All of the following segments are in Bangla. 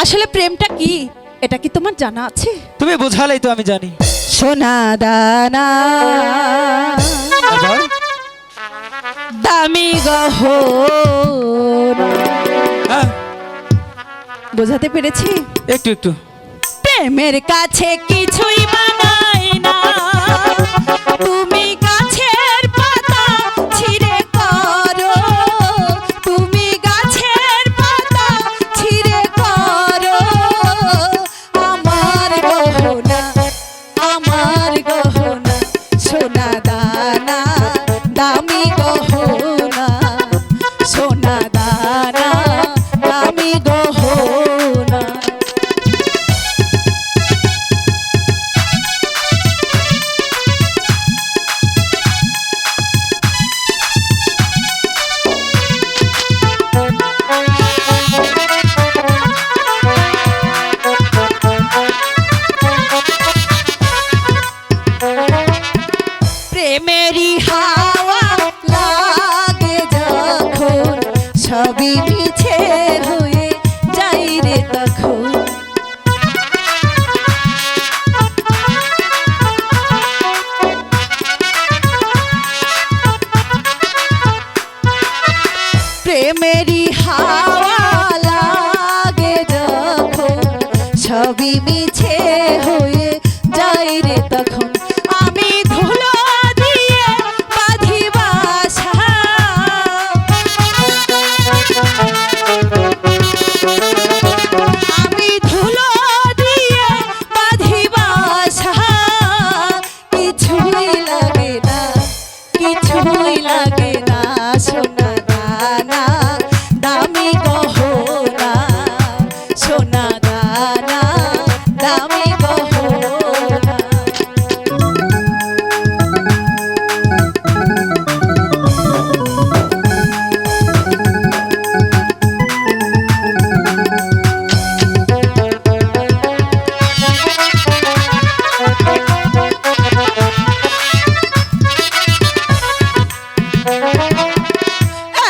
আসলে প্রেমটা কি এটা কি তোমার জানা আছে? তুমি বোঝালেই তো আমি জানি। সোনা দানা আবার দামি গহনা। হ্যাঁ, বোঝাতে পেরেছি? একটু একটু। প্রেমের কাছে কিছুই মানায় না, তুমি গাছের পাতা ছিঁড়ে করো, তুমি গাছের পাতা ছিঁড়ে করো আমার গহনা, আমার গহনা সোনা দানা দামি গহনা, সোনা দানা দামি গহনা। প্রেমেরই হাওয়া লাগে যখন সবই মিছে হয়ে যাই রে তখন। প্রেমেরই হাওয়া লাগে যখন সবই মিছে হয়ে যাই রে তখন। আমি ধুলো দিয়ে বাঁধি বাসা, আমি ধুলো দিয়ে বাঁধি বাসা, কিছুই লাগে না, কিছুই লাগে না সোনা দানা দামি গহনা, সোনা দানা দামি গহনা।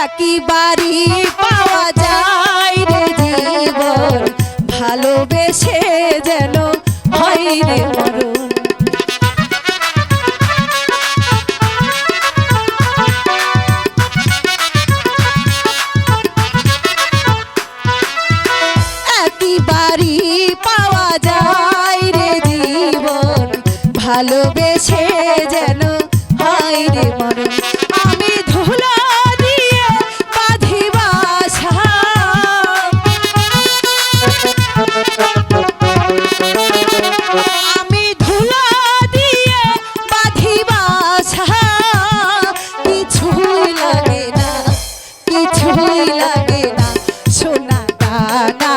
একই বাড়ি পাওয়া যায় রে জীবন, ভালোবেসে যেন হয় রে মরণ। একই বাড়ি পাওয়া যায় রে জীবন, ভালোবেসে যেন হয় রে মরণ। আমি ধুলো দিয়ে বাঁধি বাসা, আমি ধুলো দিয়ে বাঁধি বাসা, কিছুই লাগে না, কিছুই লাগে না সোনা দানা